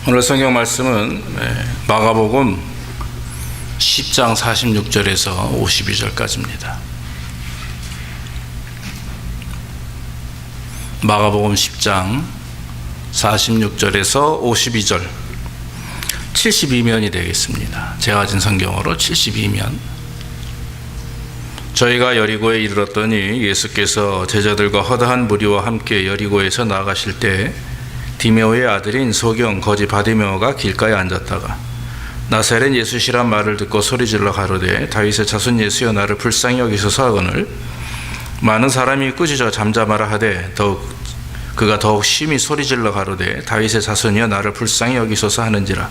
오늘 성경 말씀은 마가복음 10장 46절에서 52절까지입니다. 마가복음 10장 46절에서 52절 72면이 되겠습니다. 제가 가진 성경으로 72면. 저희가 여리고에 이르렀더니 예수께서 제자들과 허다한 무리와 함께 여리고에서 나가실 때 디메오의 아들인 소경 거지 바디메오가 길가에 앉았다가 나사렛 예수시란 말을 듣고 소리질러 가로되 다윗의 자손 예수여 나를 불쌍히 여기소서 하거늘 많은 사람이 꾸짖어 잠잠하라 하되 그가 더욱 심히 소리질러 가로되 다윗의 자손이여 나를 불쌍히 여기소서 하는지라.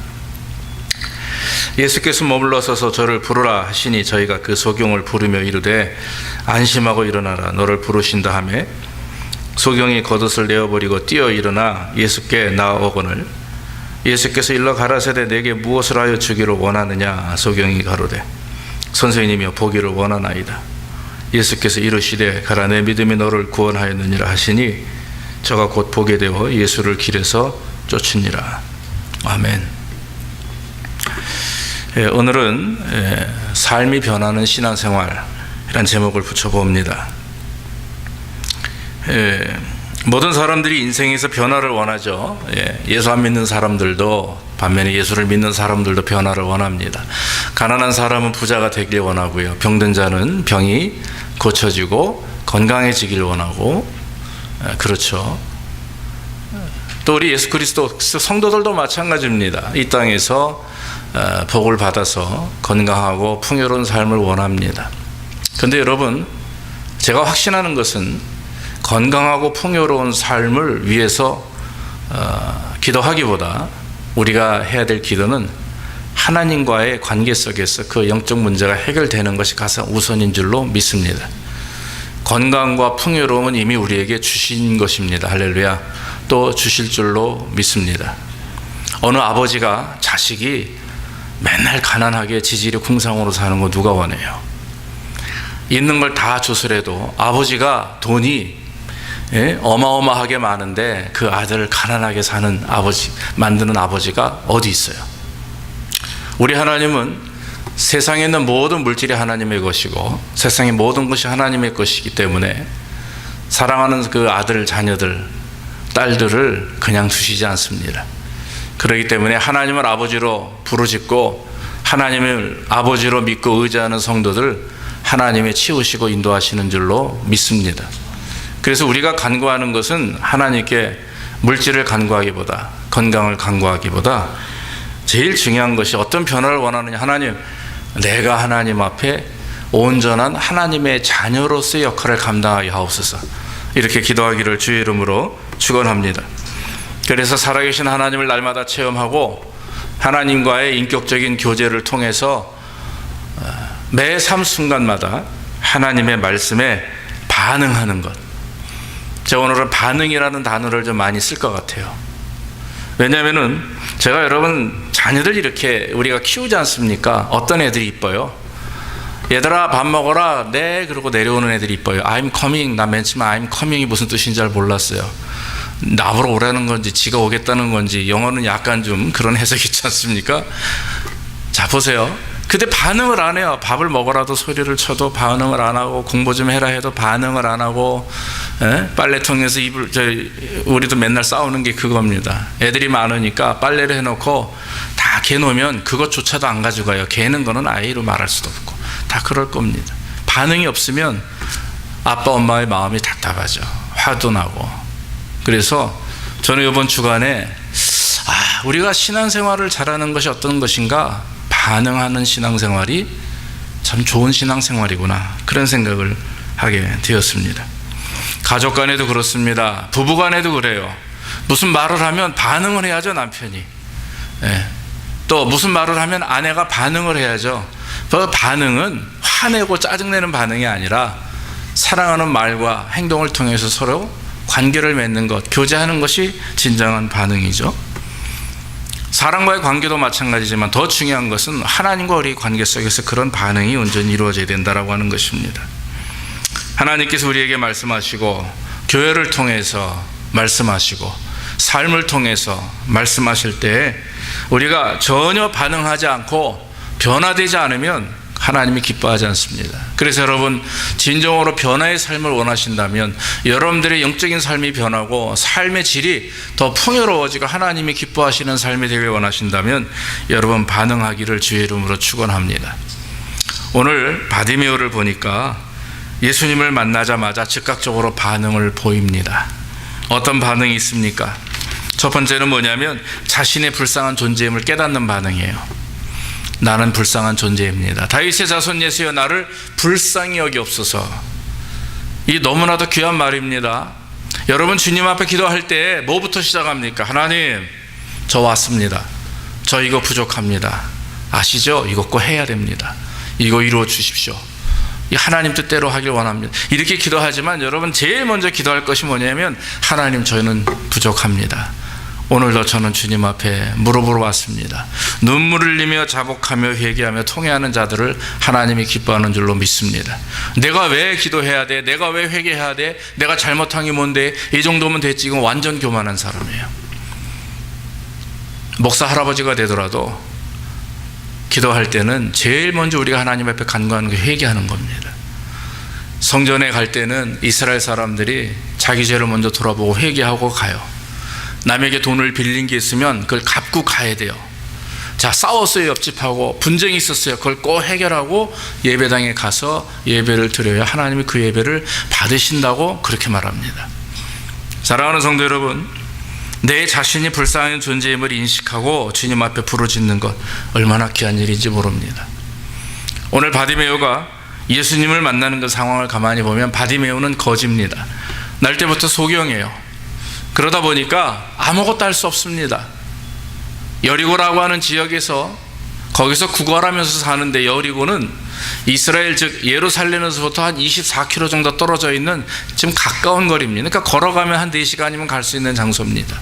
예수께서 머물러 서서 저를 부르라 하시니 저희가 그 소경을 부르며 이르되 안심하고 일어나라 너를 부르신다 하매 소경이 겉옷을 내어버리고 뛰어 일어나 예수께 나아오거늘 예수께서 일러 가라사대 내게 무엇을 하여 주기를 원하느냐. 소경이 가로되 선생님이여 보기를 원하나이다. 예수께서 이르시되 가라 내 믿음이 너를 구원하였느니라 하시니 저가 곧 보게 되어 예수를 길에서 쫓으니라. 아멘. 오늘은 삶이 변하는 신앙생활이라는 제목을 붙여봅니다. 모든 사람들이 인생에서 변화를 원하죠. 예수 안 믿는 사람들도 반면에 예수를 믿는 사람들도 변화를 원합니다. 가난한 사람은 부자가 되길 원하고요. 병든 자는 병이 고쳐지고 건강해지길 원하고 그렇죠. 또 우리 예수 그리스도 성도들도 마찬가지입니다. 이 땅에서 복을 받아서 건강하고 풍요로운 삶을 원합니다. 그런데 여러분, 제가 확신하는 것은 건강하고 풍요로운 삶을 위해서 기도하기보다 우리가 해야 될 기도는 하나님과의 관계 속에서 그 영적 문제가 해결되는 것이 가장 우선인 줄로 믿습니다. 건강과 풍요로움은 이미 우리에게 주신 것입니다. 할렐루야. 또 주실 줄로 믿습니다. 어느 아버지가 자식이 맨날 가난하게 지질이 궁상으로 사는 거 누가 원해요? 있는 걸 다 주스라도 아버지가 돈이 어마어마하게 많은데 그 아들을 가난하게 사는 아버지, 만드는 아버지가 어디 있어요? 우리 하나님은 세상에 있는 모든 물질이 하나님의 것이고 세상의 모든 것이 하나님의 것이기 때문에 사랑하는 그 아들, 자녀들, 딸들을 그냥 두시지 않습니다. 그렇기 때문에 하나님을 아버지로 부르짖고 하나님을 아버지로 믿고 의지하는 성도들 하나님이 치우시고 인도하시는 줄로 믿습니다. 그래서 우리가 간구하는 것은 하나님께 물질을 간구하기보다 건강을 간구하기보다 제일 중요한 것이 어떤 변화를 원하느냐. 하나님, 내가 하나님 앞에 온전한 하나님의 자녀로서의 역할을 감당하게 하옵소서. 이렇게 기도하기를 주의 이름으로 축원합니다. 그래서 살아계신 하나님을 날마다 체험하고 하나님과의 인격적인 교제를 통해서 매 삶 순간마다 하나님의 말씀에 반응하는 것. 제가 오늘은 반응이라는 단어를 좀 많이 쓸 것 같아요. 왜냐하면은 제가 여러분 자녀들 이렇게 우리가 키우지 않습니까? 어떤 애들이 이뻐요? 얘들아 밥 먹어라. 네. 그러고 내려오는 애들이 이뻐요. I'm coming. 나 맨 처음에 I'm coming이 무슨 뜻인지 잘 몰랐어요. 나보러 오라는 건지 지가 오겠다는 건지 영어는 약간 좀 그런 해석이 있지 않습니까? 자 보세요. 근데 반응을 안 해요. 밥을 먹어라도 소리를 쳐도 반응을 안 하고 공부 좀 해라 해도 반응을 안 하고 빨래통에서 우리도 맨날 싸우는 게 그겁니다. 애들이 많으니까 빨래를 해놓고 다 개 놓으면 그것조차도 안 가져가요. 개는 거는 아이로 말할 수도 없고 다 그럴 겁니다. 반응이 없으면 아빠 엄마의 마음이 답답하죠. 화도 나고. 그래서 저는 이번 주간에 우리가 신앙생활을 잘하는 것이 어떤 것인가, 반응하는 신앙생활이 참 좋은 신앙생활이구나, 그런 생각을 하게 되었습니다. 가족 간에도 그렇습니다. 부부 간에도 그래요. 무슨 말을 하면 반응을 해야죠, 남편이. 또 무슨 말을 하면 아내가 반응을 해야죠. 그 반응은 화내고 짜증내는 반응이 아니라 사랑하는 말과 행동을 통해서 서로 관계를 맺는 것, 교제하는 것이 진정한 반응이죠. 사람과의 관계도 마찬가지지만 더 중요한 것은 하나님과 우리 관계 속에서 그런 반응이 온전히 이루어져야 된다라고 하는 것입니다. 하나님께서 우리에게 말씀하시고 교회를 통해서 말씀하시고 삶을 통해서 말씀하실 때 우리가 전혀 반응하지 않고 변화되지 않으면 하나님이 기뻐하지 않습니다. 그래서 여러분, 진정으로 변화의 삶을 원하신다면, 여러분들의 영적인 삶이 변하고 삶의 질이 더 풍요로워지고 하나님이 기뻐하시는 삶이 되길 원하신다면 여러분 반응하기를 주의 이름으로 축원합니다. 오늘 바디메오를 보니까 예수님을 만나자마자 즉각적으로 반응을 보입니다. 어떤 반응이 있습니까? 첫 번째는 뭐냐면 자신의 불쌍한 존재임을 깨닫는 반응이에요. 나는 불쌍한 존재입니다. 다윗의 자손 예수여, 나를 불쌍히 여기옵소서. 이 너무나도 귀한 말입니다. 여러분, 주님 앞에 기도할 때 뭐부터 시작합니까? 하나님, 저 왔습니다. 저 이거 부족합니다. 아시죠? 이거 꼭 해야 됩니다. 이거 이루어 주십시오. 이 하나님 뜻대로 하길 원합니다. 이렇게 기도하지만 여러분, 제일 먼저 기도할 것이 뭐냐면, 하나님, 저희는 부족합니다. 오늘도 저는 주님 앞에 무릎으로 왔습니다. 눈물을 흘리며 자복하며 회개하며 통회하는 자들을 하나님이 기뻐하는 줄로 믿습니다. 내가 왜 기도해야 돼? 내가 왜 회개해야 돼? 내가 잘못한 게 뭔데? 이 정도면 됐지. 이건 완전 교만한 사람이에요. 목사 할아버지가 되더라도 기도할 때는 제일 먼저 우리가 하나님 앞에 간구하는 게 회개하는 겁니다. 성전에 갈 때는 이스라엘 사람들이 자기 죄를 먼저 돌아보고 회개하고 가요. 남에게 돈을 빌린 게 있으면 그걸 갚고 가야 돼요. 자, 싸웠어요. 옆집하고 분쟁이 있었어요. 그걸 꼭 해결하고 예배당에 가서 예배를 드려야 하나님이 그 예배를 받으신다고 그렇게 말합니다. 사랑하는 성도 여러분, 내 자신이 불쌍한 존재임을 인식하고 주님 앞에 부르짖는 것 얼마나 귀한 일인지 모릅니다. 오늘 바디메오가 예수님을 만나는 그 상황을 가만히 보면 바디메오는 거지입니다. 날 때부터 소경이에요. 그러다 보니까 아무것도 할 수 없습니다. 여리고라고 하는 지역에서 거기서 구걸하면서 사는데, 여리고는 이스라엘 즉 예루살렘에서부터 한 24km 정도 떨어져 있는 지금 가까운 거리입니다. 그러니까 걸어가면 한 4시간이면 갈 수 있는 장소입니다.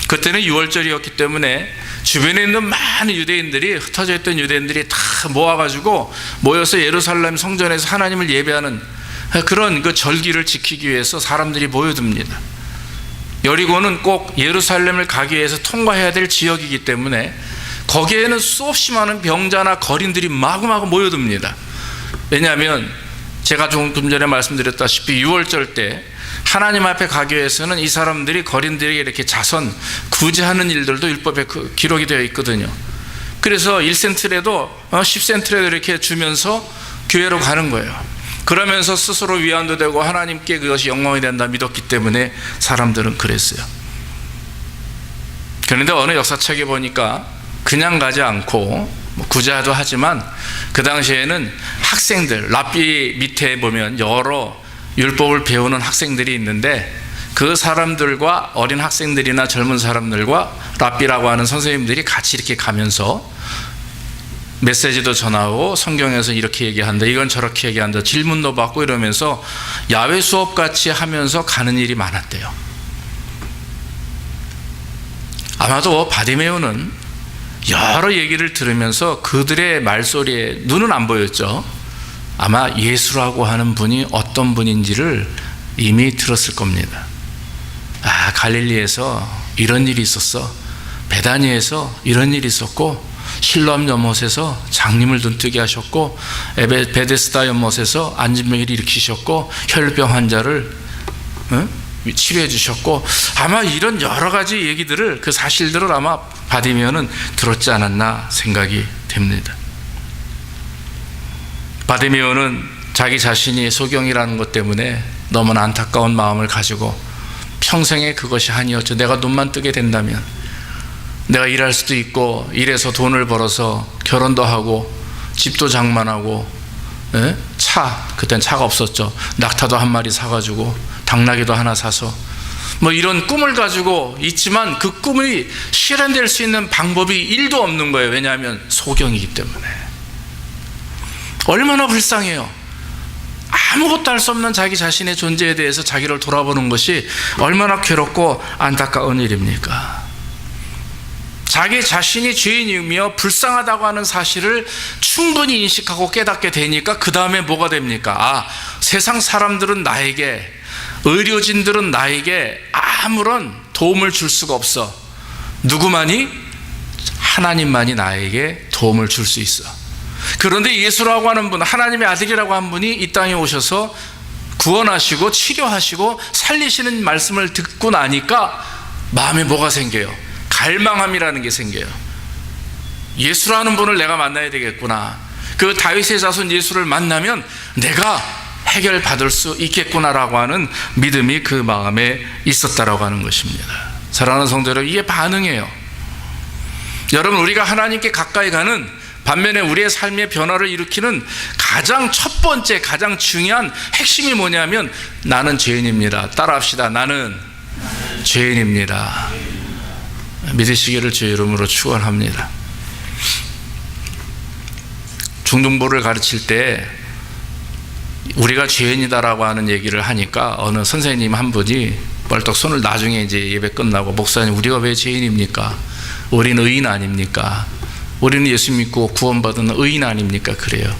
그때는 6월절이었기 때문에 주변에 있는 많은 유대인들이, 흩어져 있던 유대인들이 다 모여서 예루살렘 성전에서 하나님을 예배하는 그런 그 절기를 지키기 위해서 사람들이 모여듭니다. 여리고는 꼭 예루살렘을 가기 위해서 통과해야 될 지역이기 때문에 거기에는 수없이 많은 병자나 거린들이 마구마구 모여듭니다. 왜냐하면 제가 조금 전에 말씀드렸다시피 6월절 때 하나님 앞에 가기 위해서는 이 사람들이, 거린들에게 이렇게 자선 구제하는 일들도 율법에 기록이 되어 있거든요. 그래서 1센트라도 10센트라도 이렇게 주면서 교회로 가는 거예요. 그러면서 스스로 위안도 되고 하나님께 그것이 영광이 된다 믿었기 때문에 사람들은 그랬어요. 그런데 어느 역사책에 보니까 그냥 가지 않고 구제도 하지만 그 당시에는 학생들, 랍비 밑에 보면 여러 율법을 배우는 학생들이 있는데, 그 사람들과 어린 학생들이나 젊은 사람들과 랍비라고 하는 선생님들이 같이 이렇게 가면서 메시지도 전하고 성경에서 이렇게 얘기한다, 이건 저렇게 얘기한다, 질문도 받고 이러면서 야외 수업같이 하면서 가는 일이 많았대요. 아마도 바디메오는 여러 얘기를 들으면서 그들의 말소리에 눈은 안 보였죠. 아마 예수라고 하는 분이 어떤 분인지를 이미 들었을 겁니다. 아, 갈릴리에서 이런 일이 있었어, 베다니에서 이런 일이 있었고, 실로암 연못에서 장님을 눈뜨게 하셨고, 베데스다 연못에서 안진병을 일으키셨고, 혈병 환자를 치료해 주셨고, 아마 이런 여러 가지 얘기들을, 그 사실들을 아마 바디메오는 들었지 않았나 생각이 됩니다. 바디메오는 자기 자신이 소경이라는 것 때문에 너무나 안타까운 마음을 가지고 평생에 그것이 한이었죠. 내가 눈만 뜨게 된다면 내가 일할 수도 있고, 일해서 돈을 벌어서 결혼도 하고 집도 장만하고, 그땐 차가 없었죠. 낙타도 한 마리 사가지고 당나귀도 하나 사서 뭐 이런 꿈을 가지고 있지만 그 꿈이 실현될 수 있는 방법이 1도 없는 거예요. 왜냐하면 소경이기 때문에. 얼마나 불쌍해요. 아무것도 할 수 없는 자기 자신의 존재에 대해서 자기를 돌아보는 것이 얼마나 괴롭고 안타까운 일입니까? 자기 자신이 죄인이며 불쌍하다고 하는 사실을 충분히 인식하고 깨닫게 되니까 그 다음에 뭐가 됩니까? 아, 세상 사람들은 나에게, 의료진들은 나에게 아무런 도움을 줄 수가 없어. 누구만이? 하나님만이 나에게 도움을 줄 수 있어. 그런데 예수라고 하는 분, 하나님의 아들이라고 한 분이 이 땅에 오셔서 구원하시고 치료하시고 살리시는 말씀을 듣고 나니까 마음에 뭐가 생겨요? 갈망함이라는 게 생겨요. 예수라는 분을 내가 만나야 되겠구나. 그 다윗의 자손 예수를 만나면 내가 해결받을 수 있겠구나라고 하는 믿음이 그 마음에 있었다라고 하는 것입니다. 사랑하는 성도 여러분, 이게 반응이에요. 여러분, 우리가 하나님께 가까이 가는 반면에 우리의 삶의 변화를 일으키는 가장 첫 번째, 가장 중요한 핵심이 뭐냐면 나는 죄인입니다. 따라합시다. 나는 죄인입니다. 믿으시기를 주의 이름으로 축원합니다. 중등부를 가르칠 때 우리가 죄인이다라고 하는 얘기를 하니까 어느 선생님 한 분이 벌떡 손을, 나중에 이제 예배 끝나고, 목사님 우리가 왜 죄인입니까? 우리는 의인 아닙니까? 우리는 예수 믿고 구원받은 의인 아닙니까? 그래요.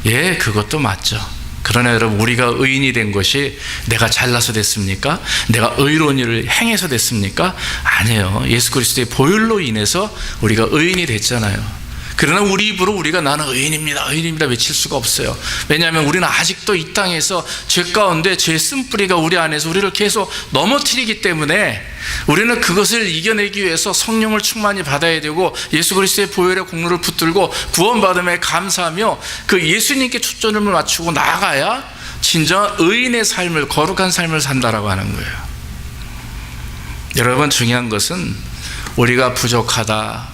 예, 그것도 맞죠. 그러나 여러분, 우리가 의인이 된 것이 내가 잘나서 됐습니까? 내가 의로운 일을 행해서 됐습니까? 아니에요. 예수 그리스도의 보혈로 인해서 우리가 의인이 됐잖아요. 그러나 우리 입으로 우리가 나는 의인입니다, 의인입니다 외칠 수가 없어요. 왜냐하면 우리는 아직도 이 땅에서 죄 가운데 죄의 쓴뿌리가 우리 안에서 우리를 계속 넘어뜨리기 때문에 우리는 그것을 이겨내기 위해서 성령을 충만히 받아야 되고 예수 그리스도의 보혈의 공로를 붙들고 구원받음에 감사하며 그 예수님께 초점을 맞추고 나아가야 진정한 의인의 삶을, 거룩한 삶을 산다라고 하는 거예요. 여러분, 중요한 것은 우리가 부족하다,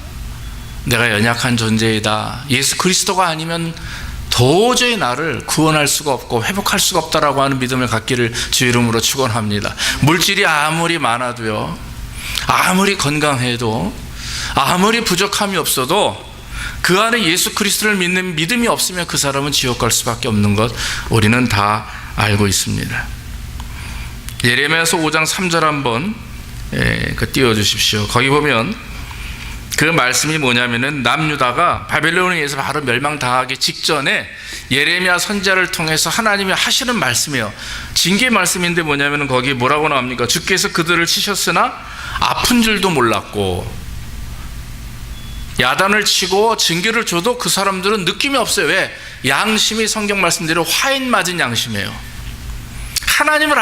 내가 연약한 존재이다, 예수 그리스도가 아니면 도저히 나를 구원할 수가 없고 회복할 수가 없다라고 하는 믿음을 갖기를 주 이름으로 축원합니다. 물질이 아무리 많아도요, 아무리 건강해도, 아무리 부족함이 없어도 그 안에 예수 그리스도를 믿는 믿음이 없으면 그 사람은 지옥 갈 수밖에 없는 것 우리는 다 알고 있습니다. 예레미야서 5장 3절 한번 띄워주십시오. 거기 보면 그 말씀이 뭐냐면은 남유다가 바벨론에 의해서 바로 멸망당하기 직전에 예레미야 선지자를 통해서 하나님이 하시는 말씀이에요. 징계 말씀인데 뭐냐면은 거기 뭐라고 나옵니까? 주께서 그들을 치셨으나 아픈 줄도 몰랐고, 야단을 치고 징계를 줘도 그 사람들은 느낌이 없어요. 왜? 양심이 성경 말씀대로 화인 맞은 양심이에요. 하나님을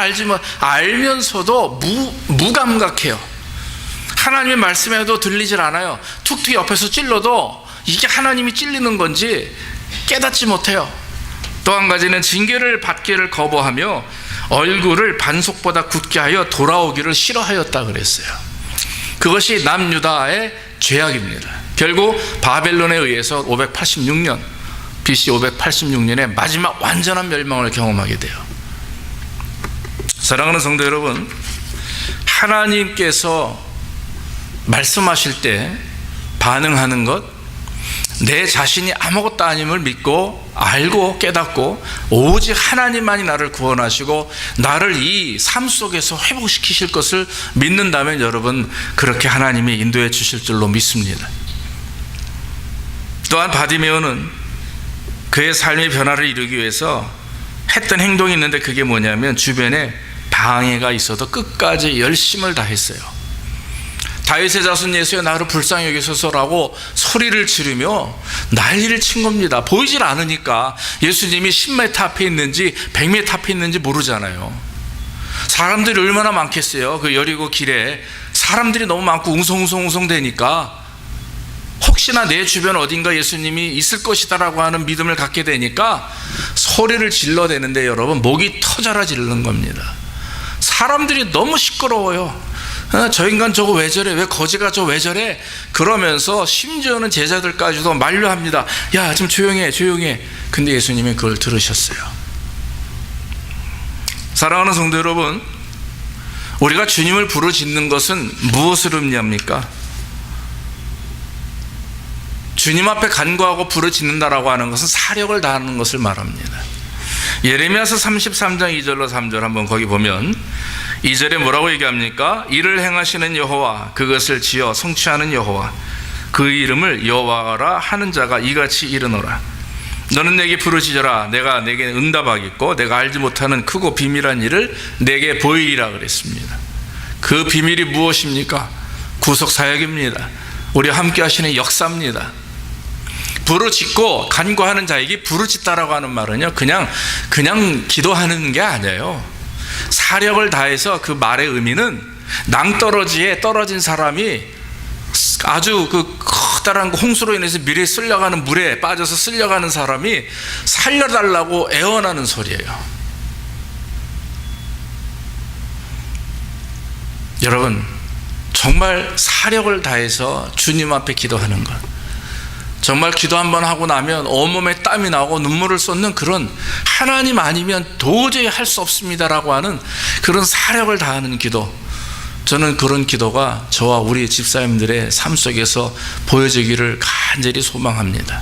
알면서도 무감각해요. 하나님의 말씀에도 들리질 않아요. 툭툭이 옆에서 찔러도 이게 하나님이 찔리는 건지 깨닫지 못해요. 또 한 가지는 징계를 받기를 거부하며 얼굴을 반석보다 굳게 하여 돌아오기를 싫어하였다 그랬어요. 그것이 남유다의 죄악입니다. 결국 바벨론에 의해서 586년 BC 586년에 마지막 완전한 멸망을 경험하게 돼요. 사랑하는 성도 여러분, 하나님께서 말씀하실 때 반응하는 것, 내 자신이 아무것도 아님을 믿고 알고 깨닫고 오직 하나님만이 나를 구원하시고 나를 이 삶 속에서 회복시키실 것을 믿는다면 여러분, 그렇게 하나님이 인도해 주실 줄로 믿습니다. 또한 바디메오는 그의 삶의 변화를 이루기 위해서 했던 행동이 있는데 그게 뭐냐면 주변에 방해가 있어도 끝까지 열심을 다했어요. 다윗의 자손 예수여 나를 불쌍히 여기소서라고 소리를 지르며 난리를 친 겁니다. 보이질 않으니까 예수님이 10m 앞에 있는지 100m 앞에 있는지 모르잖아요. 사람들이 얼마나 많겠어요. 그 여리고 길에 사람들이 너무 많고 웅성웅성 되니까 혹시나 내 주변 어딘가 예수님이 있을 것이다라고 하는 믿음을 갖게 되니까 소리를 질러대는데 여러분, 목이 터져라 지르는 겁니다. 사람들이 너무 시끄러워요. 저 인간 저거 왜 저래? 왜 거지가 저 왜 저래? 그러면서 심지어는 제자들까지도 만류합니다. 야, 좀 조용해, 조용해. 근데 예수님이 그걸 들으셨어요. 사랑하는 성도 여러분, 우리가 주님을 부르짖는 것은 무엇을 의미합니까? 주님 앞에 간구하고 부르짖는다라고 하는 것은 사력을 다하는 것을 말합니다. 예레미야서 33장 2절로 3절 한번 거기 보면 2절에 뭐라고 얘기합니까? 이를 행하시는 여호와, 그것을 지어 성취하는 여호와, 그 이름을 여호와라 하는 자가 이같이 이르노라. 너는 내게 부르짖어라. 내가 내게 응답하겠고 내가 알지 못하는 크고 비밀한 일을 내게 보이리라 그랬습니다. 그 비밀이 무엇입니까? 구속사역입니다. 우리와 함께 하시는 역사입니다. 부르짖고 간구하는 자에게 부르짖다라고 하는 말은요, 그냥 기도하는 게 아니에요. 사력을 다해서, 그 말의 의미는 낭떠러지에 떨어진 사람이 아주 그 커다란 홍수로 인해서 미래에 쓸려가는 물에 빠져서 쓸려가는 사람이 살려달라고 애원하는 소리예요. 여러분, 정말 사력을 다해서 주님 앞에 기도하는 것, 정말 기도 한번 하고 나면 온몸에 땀이 나고 눈물을 쏟는 그런, 하나님 아니면 도저히 할 수 없습니다라고 하는 그런 사력을 다하는 기도, 저는 그런 기도가 저와 우리 집사님들의 삶 속에서 보여지기를 간절히 소망합니다.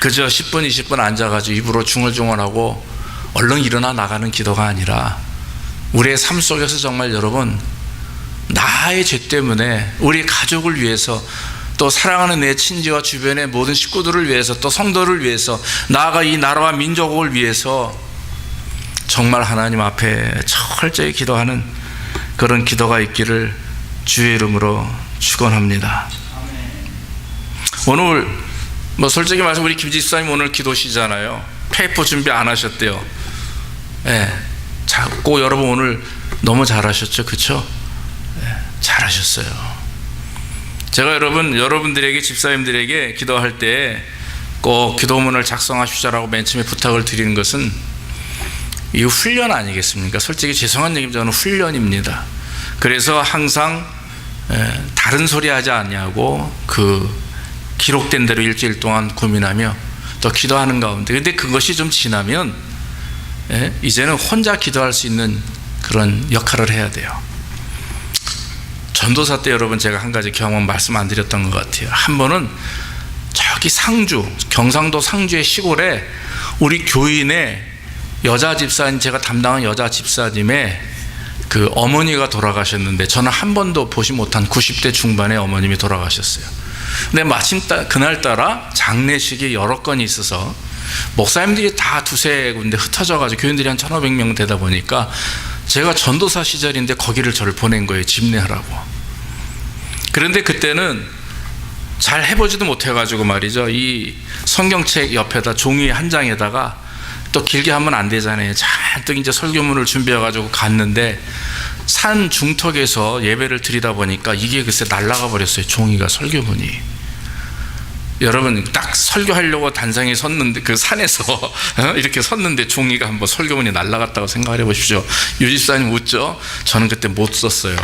그저 10분 20분 앉아가지고 입으로 중얼중얼하고 얼른 일어나 나가는 기도가 아니라, 우리의 삶 속에서 정말 여러분, 나의 죄 때문에 우리 가족을 위해서, 또 사랑하는 내 친지와 주변의 모든 식구들을 위해서, 또 성도를 위해서, 나아가 이 나라와 민족을 위해서 정말 하나님 앞에 철저히 기도하는 그런 기도가 있기를 주의 이름으로 축원합니다. 오늘 솔직히 말해서 우리 김 집사님 오늘 기도시잖아요. 페이퍼 준비 안 하셨대요. 꼭 여러분 오늘 너무 잘하셨죠, 그렇죠? 잘하셨어요. 제가 여러분들에게, 집사님들에게 기도할 때 꼭 기도문을 작성하시자라고 맨 처음에 부탁을 드리는 것은, 이 훈련 아니겠습니까? 솔직히 죄송한 얘기지만 훈련입니다. 그래서 항상 다른 소리 하지 않냐고 그 기록된 대로 일주일 동안 고민하며 또 기도하는 가운데, 근데 그것이 좀 지나면 이제는 혼자 기도할 수 있는 그런 역할을 해야 돼요. 전도사 때 여러분, 제가 한 가지 경험 말씀 안 드렸던 것 같아요. 한 번은 저기 상주, 경상도 상주의 시골에 우리 교인의 여자 집사님, 제가 담당한 여자 집사님의 그 어머니가 돌아가셨는데, 저는 한 번도 보지 못한 90대 중반의 어머님이 돌아가셨어요. 근데 마침 그날따라 장례식이 여러 건이 있어서 목사님들이 다 두세 군데 흩어져가지고 교인들이 한 1,500명 되다 보니까, 제가 전도사 시절인데 거기를 저를 보낸 거예요, 집례하라고. 그런데 그때는 잘 해보지도 못해가지고 말이죠, 이 성경책 옆에다 종이 한 장에다가, 또 길게 하면 안 되잖아요, 잔뜩 이제 설교문을 준비해가지고 갔는데, 산 중턱에서 예배를 드리다 보니까 이게 글쎄 날아가 버렸어요, 종이가, 설교문이. 여러분, 딱 설교하려고 단상에 섰는데, 그 산에서 이렇게 섰는데 종이가 한번 설교문이 날아갔다고 생각해 보십시오. 유 집사님 웃죠? 저는 그때 못 썼어요.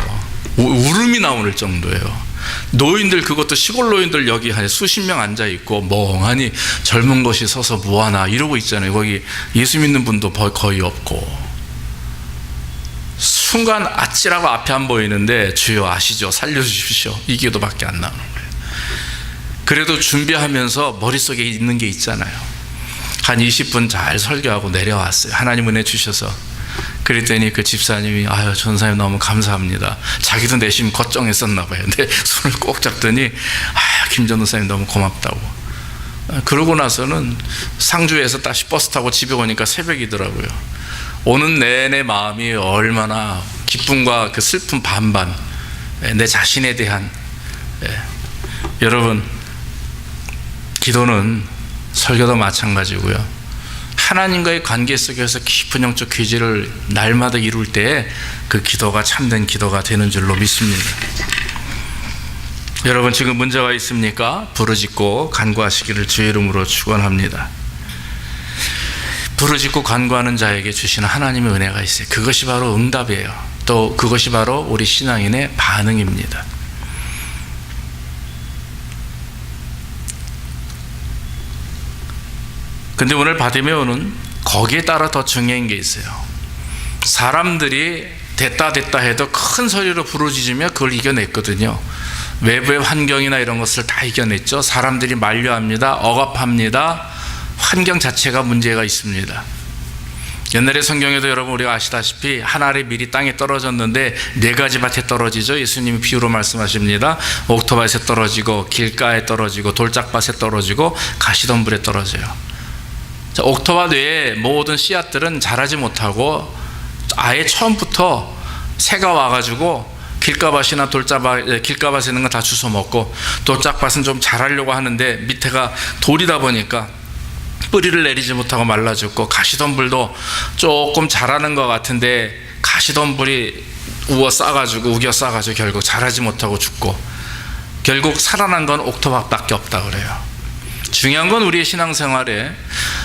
울음이 나올 정도예요. 노인들, 그것도 시골 노인들 여기 한 수십 명 앉아 있고 멍하니 젊은 것이 서서 뭐하나 이러고 있잖아요. 거기 예수 믿는 분도 거의 없고. 순간 아찔하고 앞에 안 보이는데, 주여 아시죠? 살려주십시오, 이 기도밖에 안 나오는 거예요. 그래도 준비하면서 머릿속에 있는 게 있잖아요. 한 20분 잘 설교하고 내려왔어요. 하나님 은혜 주셔서. 그랬더니 그 집사님이, 아유 전사님 너무 감사합니다. 자기도 내심 걱정했었나 봐요. 근데 손을 꼭 잡더니, 김 전도사님 너무 고맙다고. 그러고 나서는 상주에서 다시 버스 타고 집에 오니까 새벽이더라고요. 오는 내내 마음이 얼마나 기쁨과 그 슬픔 반반, 내 자신에 대한. 여러분, 기도는 설교도 마찬가지고요, 하나님과의 관계 속에서 깊은 영적 교제를 날마다 이룰 때 그 기도가 참된 기도가 되는 줄로 믿습니다. 여러분, 지금 문제가 있습니까? 부르짖고 간구하시기를 주의 이름으로 축원합니다. 부르짖고 간구하는 자에게 주시는 하나님의 은혜가 있어요. 그것이 바로 응답이에요. 또 그것이 바로 우리 신앙인의 반응입니다. 근데 오늘 바디메오는 거기에 따라 더 중요한 게 있어요. 사람들이 됐다 해도 큰 소리로 부르짖으며 그걸 이겨냈거든요. 외부의 환경이나 이런 것을 다 이겨냈죠. 사람들이 만류합니다, 억압합니다. 환경 자체가 문제가 있습니다. 옛날에 성경에도 여러분 우리가 아시다시피 한 알의 밀이 땅에 떨어졌는데 4가지 밭에 떨어지죠. 예수님이 비유로 말씀하십니다. 옥토밭에 떨어지고, 길가에 떨어지고, 돌짝밭에 떨어지고, 가시덤불에 떨어져요. 옥토밭 외에 모든 씨앗들은 자라지 못하고 아예 처음부터 새가 와가지고 길가밭이나 길가밭에 있는 거 다 주워 먹고, 돌짝밭은 좀 자라려고 하는데 밑에가 돌이다 보니까 뿌리를 내리지 못하고 말라 죽고, 가시덤불도 조금 자라는 것 같은데 가시덤불이 우겨 싸가지고 결국 자라지 못하고 죽고, 결국 살아난 건 옥토밭밖에 없다 그래요. 중요한 건 우리의 신앙생활에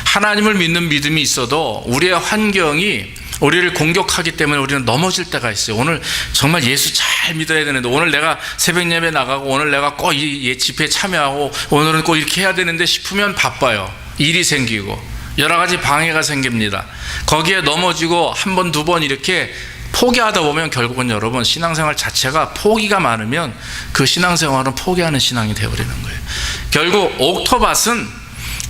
하나님을 믿는 믿음이 있어도 우리의 환경이 우리를 공격하기 때문에 우리는 넘어질 때가 있어요. 오늘 정말 예수 잘 믿어야 되는데, 오늘 내가 새벽 예배 나가고, 오늘 내가 꼭 이 집회에 참여하고, 오늘은 꼭 이렇게 해야 되는데 싶으면 바빠요. 일이 생기고 여러 가지 방해가 생깁니다. 거기에 넘어지고 한 번, 두 번 이렇게 포기하다 보면 결국은 여러분, 신앙생활 자체가 포기가 많으면 그 신앙생활은 포기하는 신앙이 되어버리는 거예요. 결국 옥토밭은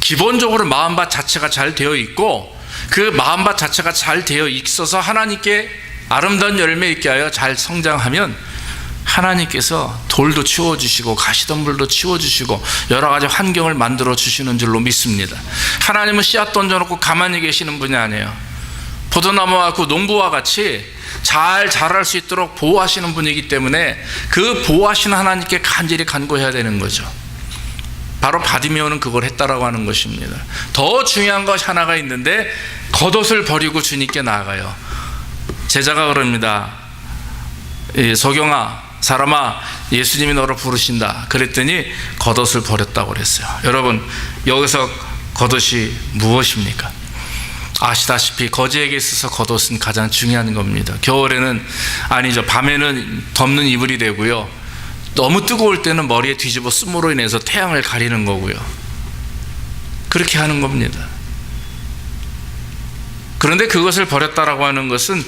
기본적으로 마음밭 자체가 잘 되어 있고, 그 마음밭 자체가 잘 되어 있어서 하나님께 아름다운 열매 있게 하여 잘 성장하면 하나님께서 돌도 치워주시고 가시덤불도 치워주시고 여러 가지 환경을 만들어 주시는 줄로 믿습니다. 하나님은 씨앗 던져놓고 가만히 계시는 분이 아니에요. 포도나무와 그 농부와 같이 잘 자랄 수 있도록 보호하시는 분이기 때문에 그 보호하시는 하나님께 간절히 간구해야 되는 거죠. 바로 바디메오는 그걸 했다라고 하는 것입니다. 더 중요한 것 하나가 있는데, 겉옷을 버리고 주님께 나아가요. 제자가 그럽니다. 소경아, 사람아, 예수님이 너를 부르신다. 그랬더니 겉옷을 버렸다고 그랬어요. 여러분, 여기서 겉옷이 무엇입니까? 아시다시피 거지에게 있어서 겉옷은 가장 중요한 겁니다. 겨울에는, 아니죠, 밤에는 덮는 이불이 되고요, 너무 뜨거울 때는 머리에 뒤집어 씀으로 인해서 태양을 가리는 거고요. 그렇게 하는 겁니다. 그런데 그것을 버렸다라고 하는 것은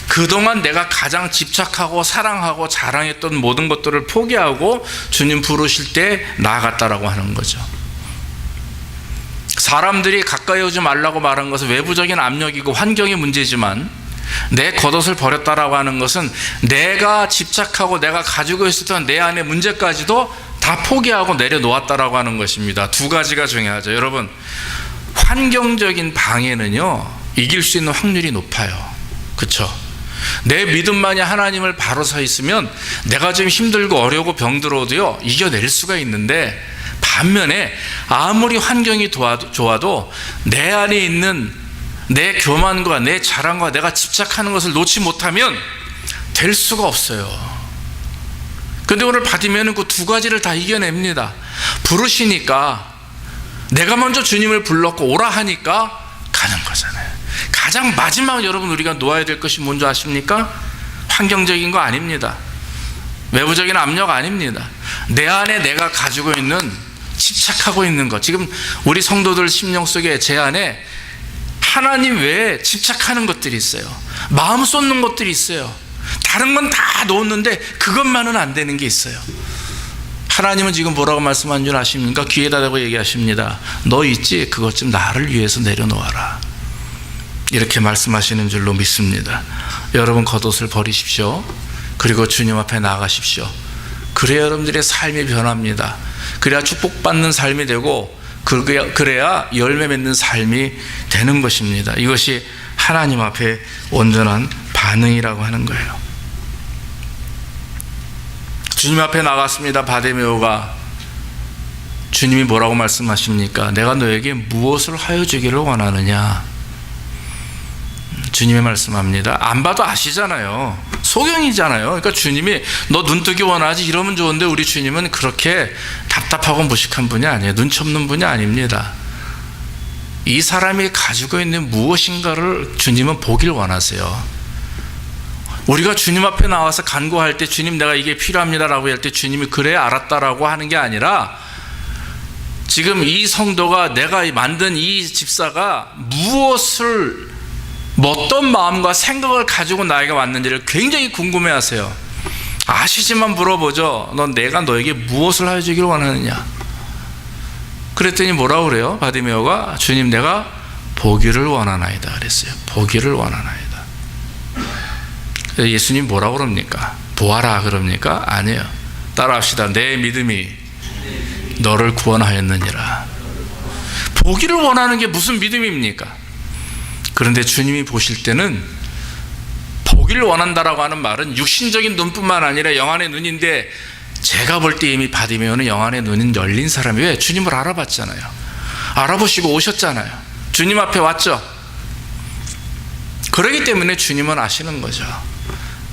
그동안 내가 가장 집착하고 사랑하고 자랑했던 모든 것들을 포기하고 주님 부르실 때 나아갔다라고 하는 거죠. 사람들이 가까이 오지 말라고 말한 것은 외부적인 압력이고 환경의 문제지만, 내 겉옷을 버렸다라고 하는 것은 내가 집착하고 내가 가지고 있었던 내 안의 문제까지도 다 포기하고 내려놓았다라고 하는 것입니다. 두 가지가 중요하죠. 여러분, 환경적인 방해는요, 이길 수 있는 확률이 높아요. 그렇죠? 내 믿음만이 하나님을 바로 서 있으면 내가 좀 힘들고 어려우고 병들어도요, 이겨낼 수가 있는데, 반면에 아무리 환경이 좋아도 내 안에 있는 내 교만과 내 자랑과 내가 집착하는 것을 놓지 못하면 될 수가 없어요. 그런데 오늘 받으면 그 두 가지를 다 이겨냅니다. 부르시니까, 내가 먼저 주님을 불렀고 오라 하니까 가는 거잖아요. 가장 마지막 여러분, 우리가 놓아야 될 것이 뭔지 아십니까? 환경적인 거 아닙니다. 외부적인 압력 아닙니다. 내 안에 내가 가지고 있는, 집착하고 있는 것. 지금 우리 성도들 심령 속에, 제 안에 하나님 외에 집착하는 것들이 있어요. 마음 쏟는 것들이 있어요. 다른 건 다 놓았는데 그것만은 안 되는 게 있어요. 하나님은 지금 뭐라고 말씀한 줄 아십니까? 귀에다 대고 얘기하십니다. 너 있지? 그것 좀 나를 위해서 내려놓아라. 이렇게 말씀하시는 줄로 믿습니다. 여러분, 겉옷을 버리십시오. 그리고 주님 앞에 나가십시오. 그래야 여러분들의 삶이 변합니다. 그래야 축복받는 삶이 되고, 그래야 열매 맺는 삶이 되는 것입니다. 이것이 하나님 앞에 온전한 반응이라고 하는 거예요. 주님 앞에 나갔습니다. 바디메오가. 주님이 뭐라고 말씀하십니까? 내가 너에게 무엇을 하여 주기를 원하느냐? 주님이 말씀합니다. 안 봐도 아시잖아요. 소경이잖아요. 그러니까 주님이 너 눈뜨기 원하지 이러면 좋은데, 우리 주님은 그렇게 답답하고 무식한 분이 아니에요. 눈치 없는 분이 아닙니다. 이 사람이 가지고 있는 무엇인가를 주님은 보길 원하세요. 우리가 주님 앞에 나와서 간구할 때, 주님 내가 이게 필요합니다라고 할 때 주님이 그래 알았다라고 하는 게 아니라, 지금 이 성도가, 내가 만든 이 집사가 무엇을, 어떤 마음과 생각을 가지고 나에게 왔는지를 굉장히 궁금해하세요. 아시지만 물어보죠. 넌 내가 너에게 무엇을 하여 주기를 원하느냐? 그랬더니 뭐라고 그래요? 바디메오가, 주님 내가 보기를 원하나이다 그랬어요. 보기를 원하나이다. 예수님 뭐라고 그럽니까? 보아라 그럽니까? 아니에요. 따라합시다. 내 믿음이 너를 구원하였느니라. 보기를 원하는 게 무슨 믿음입니까? 그런데 주님이 보실 때는 보기를 원한다라고 하는 말은 육신적인 눈뿐만 아니라 영안의 눈인데, 제가 볼 때 이미 바디메오는 영안의 눈은 열린 사람이, 왜? 주님을 알아봤잖아요. 알아보시고 오셨잖아요. 주님 앞에 왔죠. 그렇기 때문에 주님은 아시는 거죠.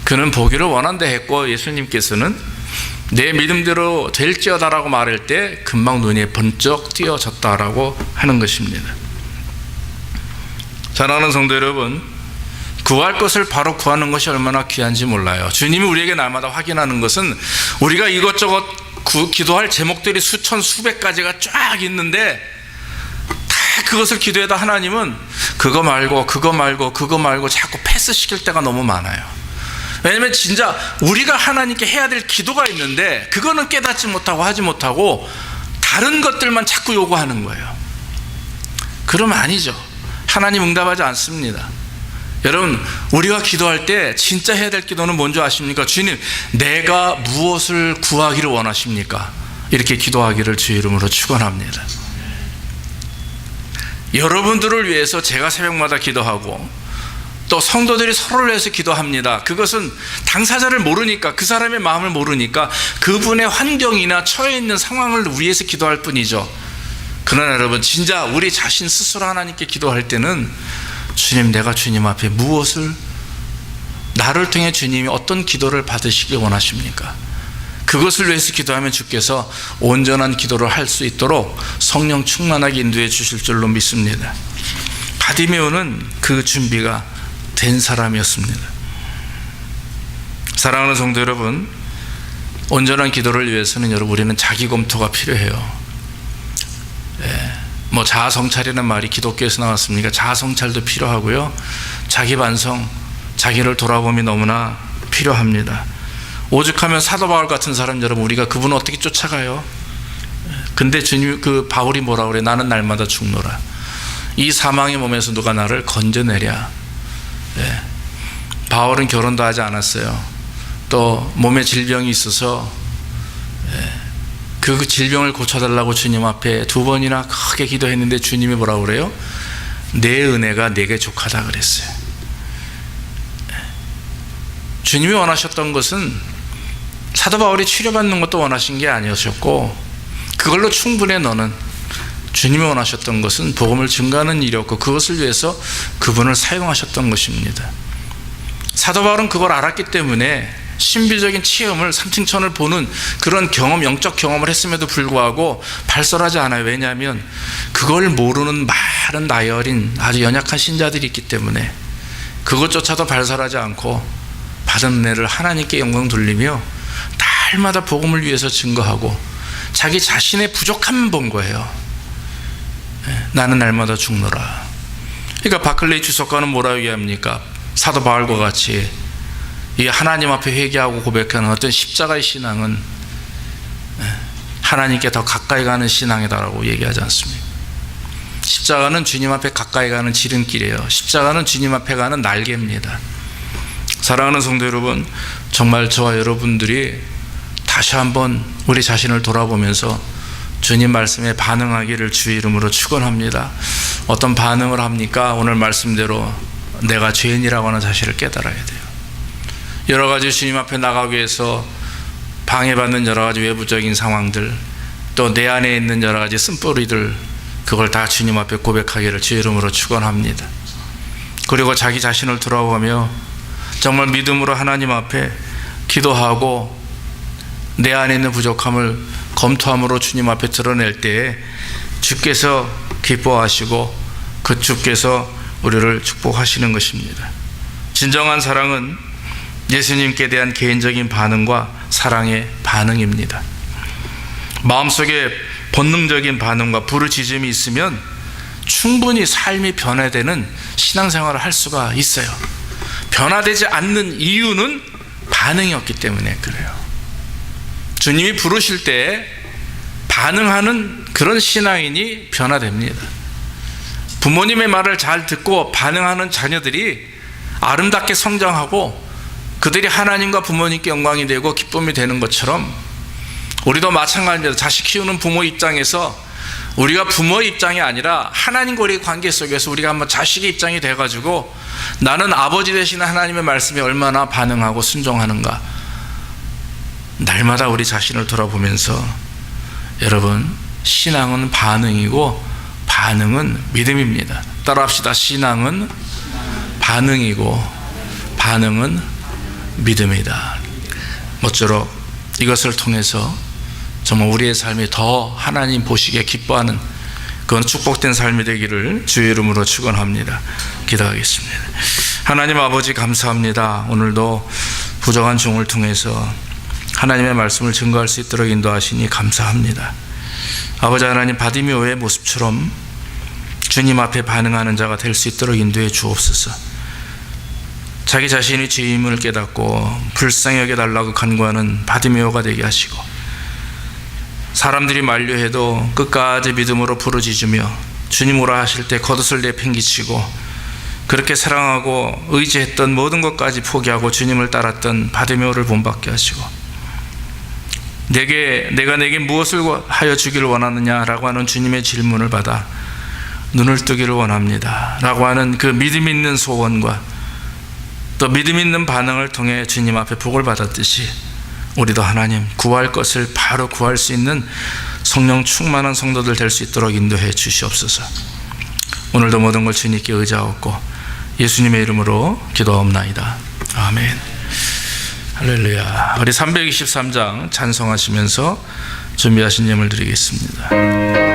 그는 보기를 원한다 했고, 예수님께서는 내 믿음대로 될지어다라고 말할 때 금방 눈이 번쩍 띄어졌다라고 하는 것입니다. 사랑하는 성도 여러분, 구할 것을 바로 구하는 것이 얼마나 귀한지 몰라요. 주님이 우리에게 날마다 확인하는 것은, 우리가 이것저것 기도할 제목들이 수천 수백 가지가 쫙 있는데, 다 그것을 기도해도 하나님은 그거 말고 자꾸 패스시킬 때가 너무 많아요. 왜냐하면 진짜 우리가 하나님께 해야 될 기도가 있는데, 그거는 깨닫지 못하고 하지 못하고 다른 것들만 자꾸 요구하는 거예요. 그러면 아니죠. 하나님 응답하지 않습니다. 여러분, 우리가 기도할 때 진짜 해야 될 기도는 뭔지 아십니까? 주님, 내가 무엇을 구하기를 원하십니까? 이렇게 기도하기를 주의 이름으로 축원합니다. 여러분들을 위해서 제가 새벽마다 기도하고, 또 성도들이 서로를 위해서 기도합니다. 그것은 당사자를 모르니까, 그 사람의 마음을 모르니까 그분의 환경이나 처해 있는 상황을 위해서 기도할 뿐이죠. 그러나 여러분, 진짜 우리 자신 스스로 하나님께 기도할 때는, 주님, 내가 주님 앞에 무엇을, 나를 통해 주님이 어떤 기도를 받으시길 원하십니까? 그것을 위해서 기도하면 주께서 온전한 기도를 할 수 있도록 성령 충만하게 인도해 주실 줄로 믿습니다. 바디메오는 그 준비가 된 사람이었습니다. 사랑하는 성도 여러분, 온전한 기도를 위해서는 여러분, 우리는 자기 검토가 필요해요. 자아 성찰이라는 말이 기독교에서 나왔습니까? 자아 성찰도 필요하고요, 자기 반성, 자기를 돌아봄이 너무나 필요합니다. 오죽하면 사도 바울 같은 사람, 여러분, 우리가 그분을 어떻게 쫓아가요? 근데 주님, 바울이 뭐라 그래? 나는 날마다 죽노라. 이 사망의 몸에서 누가 나를 건져내랴. 바울은 결혼도 하지 않았어요. 또 몸에 질병이 있어서 그 질병을 고쳐달라고 주님 앞에 2번이나 크게 기도했는데, 주님이 뭐라고 그래요? 내 은혜가 내게 족하다 그랬어요. 주님이 원하셨던 것은 사도 바울이 치료받는 것도 원하신 게 아니었고, 그걸로 충분해. 너는, 주님이 원하셨던 것은 복음을 증거하는 일이었고, 그것을 위해서 그분을 사용하셨던 것입니다. 사도 바울은 그걸 알았기 때문에 신비적인 체험을, 삼층천을 보는 그런 경험, 영적 경험을 했음에도 불구하고 발설하지 않아요. 왜냐하면 그걸 모르는 많은 나이 어린 아주 연약한 신자들이 있기 때문에 그것조차도 발설하지 않고 받은 은혜를 하나님께 영광 돌리며 날마다 복음을 위해서 증거하고 자기 자신의 부족함만 본 거예요. 나는 날마다 죽노라. 그러니까 바클레이 주석가는 뭐라고 얘기합니까? 사도 바울과 같이 이 하나님 앞에 회개하고 고백하는 어떤 십자가의 신앙은 하나님께 더 가까이 가는 신앙이다라고 얘기하지 않습니까? 십자가는 주님 앞에 가까이 가는 지름길이에요. 십자가는 주님 앞에 가는 날개입니다. 사랑하는 성도 여러분, 정말 저와 여러분들이 다시 한번 우리 자신을 돌아보면서 주님 말씀에 반응하기를 주의 이름으로 축원합니다. 어떤 반응을 합니까? 오늘 말씀대로 내가 죄인이라고 하는 사실을 깨달아야 돼요. 여러 가지 주님 앞에 나가기 위해서 방해받는 여러 가지 외부적인 상황들, 또 내 안에 있는 여러 가지 쓴뿌리들, 그걸 다 주님 앞에 고백하기를 주의 이름으로 축원합니다. 그리고 자기 자신을 돌아보며 정말 믿음으로 하나님 앞에 기도하고 내 안에 있는 부족함을 검토함으로 주님 앞에 드러낼 때에 주께서 기뻐하시고 그 주께서 우리를 축복하시는 것입니다. 진정한 사랑은 예수님께 대한 개인적인 반응과 사랑의 반응입니다. 마음속에 본능적인 반응과 부르짖음이 있으면 충분히 삶이 변화되는 신앙생활을 할 수가 있어요. 변화되지 않는 이유는 반응이 없기 때문에 그래요. 주님이 부르실 때 반응하는 그런 신앙인이 변화됩니다. 부모님의 말을 잘 듣고 반응하는 자녀들이 아름답게 성장하고 그들이 하나님과 부모님께 영광이 되고 기쁨이 되는 것처럼 우리도 마찬가지입니다. 자식 키우는 부모 입장에서 우리가 부모 입장이 아니라 하나님과 우리의 관계 속에서 우리가 한번 자식의 입장이 돼가지고 나는 아버지 되시는 하나님의 말씀에 얼마나 반응하고 순종하는가, 날마다 우리 자신을 돌아보면서, 여러분, 신앙은 반응이고 반응은 믿음입니다. 따라합시다. 신앙은 반응이고 반응은 믿음이다. 모쪼록 이것을 통해서 정말 우리의 삶이 더 하나님 보시기에 기뻐하는 그런 축복된 삶이 되기를 주의 이름으로 축원합니다. 기도하겠습니다. 하나님 아버지, 감사합니다. 오늘도 부정한 종을 통해서 하나님의 말씀을 증거할 수 있도록 인도하시니 감사합니다. 아버지 하나님, 바디메오의 모습처럼 주님 앞에 반응하는 자가 될 수 있도록 인도해 주옵소서. 자기 자신이 죄임을 깨닫고 불쌍히 여겨달라고 간구하는 바디메오가 되게 하시고, 사람들이 만류해도 끝까지 믿음으로 부르짖으며 주님 오라 하실 때 겉옷을 내팽개치고 그렇게 사랑하고 의지했던 모든 것까지 포기하고 주님을 따랐던 바디메오를 본받게 하시고, 내가 내게 무엇을 하여 주기를 원하느냐라고 하는 주님의 질문을 받아 눈을 뜨기를 원합니다 라고 하는 그 믿음 있는 소원과 또 믿음 있는 반응을 통해 주님 앞에 복을 받았듯이, 우리도 하나님 구할 것을 바로 구할 수 있는 성령 충만한 성도들 될 수 있도록 인도해 주시옵소서. 오늘도 모든 걸 주님께 의지하옵고 예수님의 이름으로 기도하옵나이다. 아멘. 할렐루야. 우리 323장 찬송하시면서 준비하신 예물 드리겠습니다.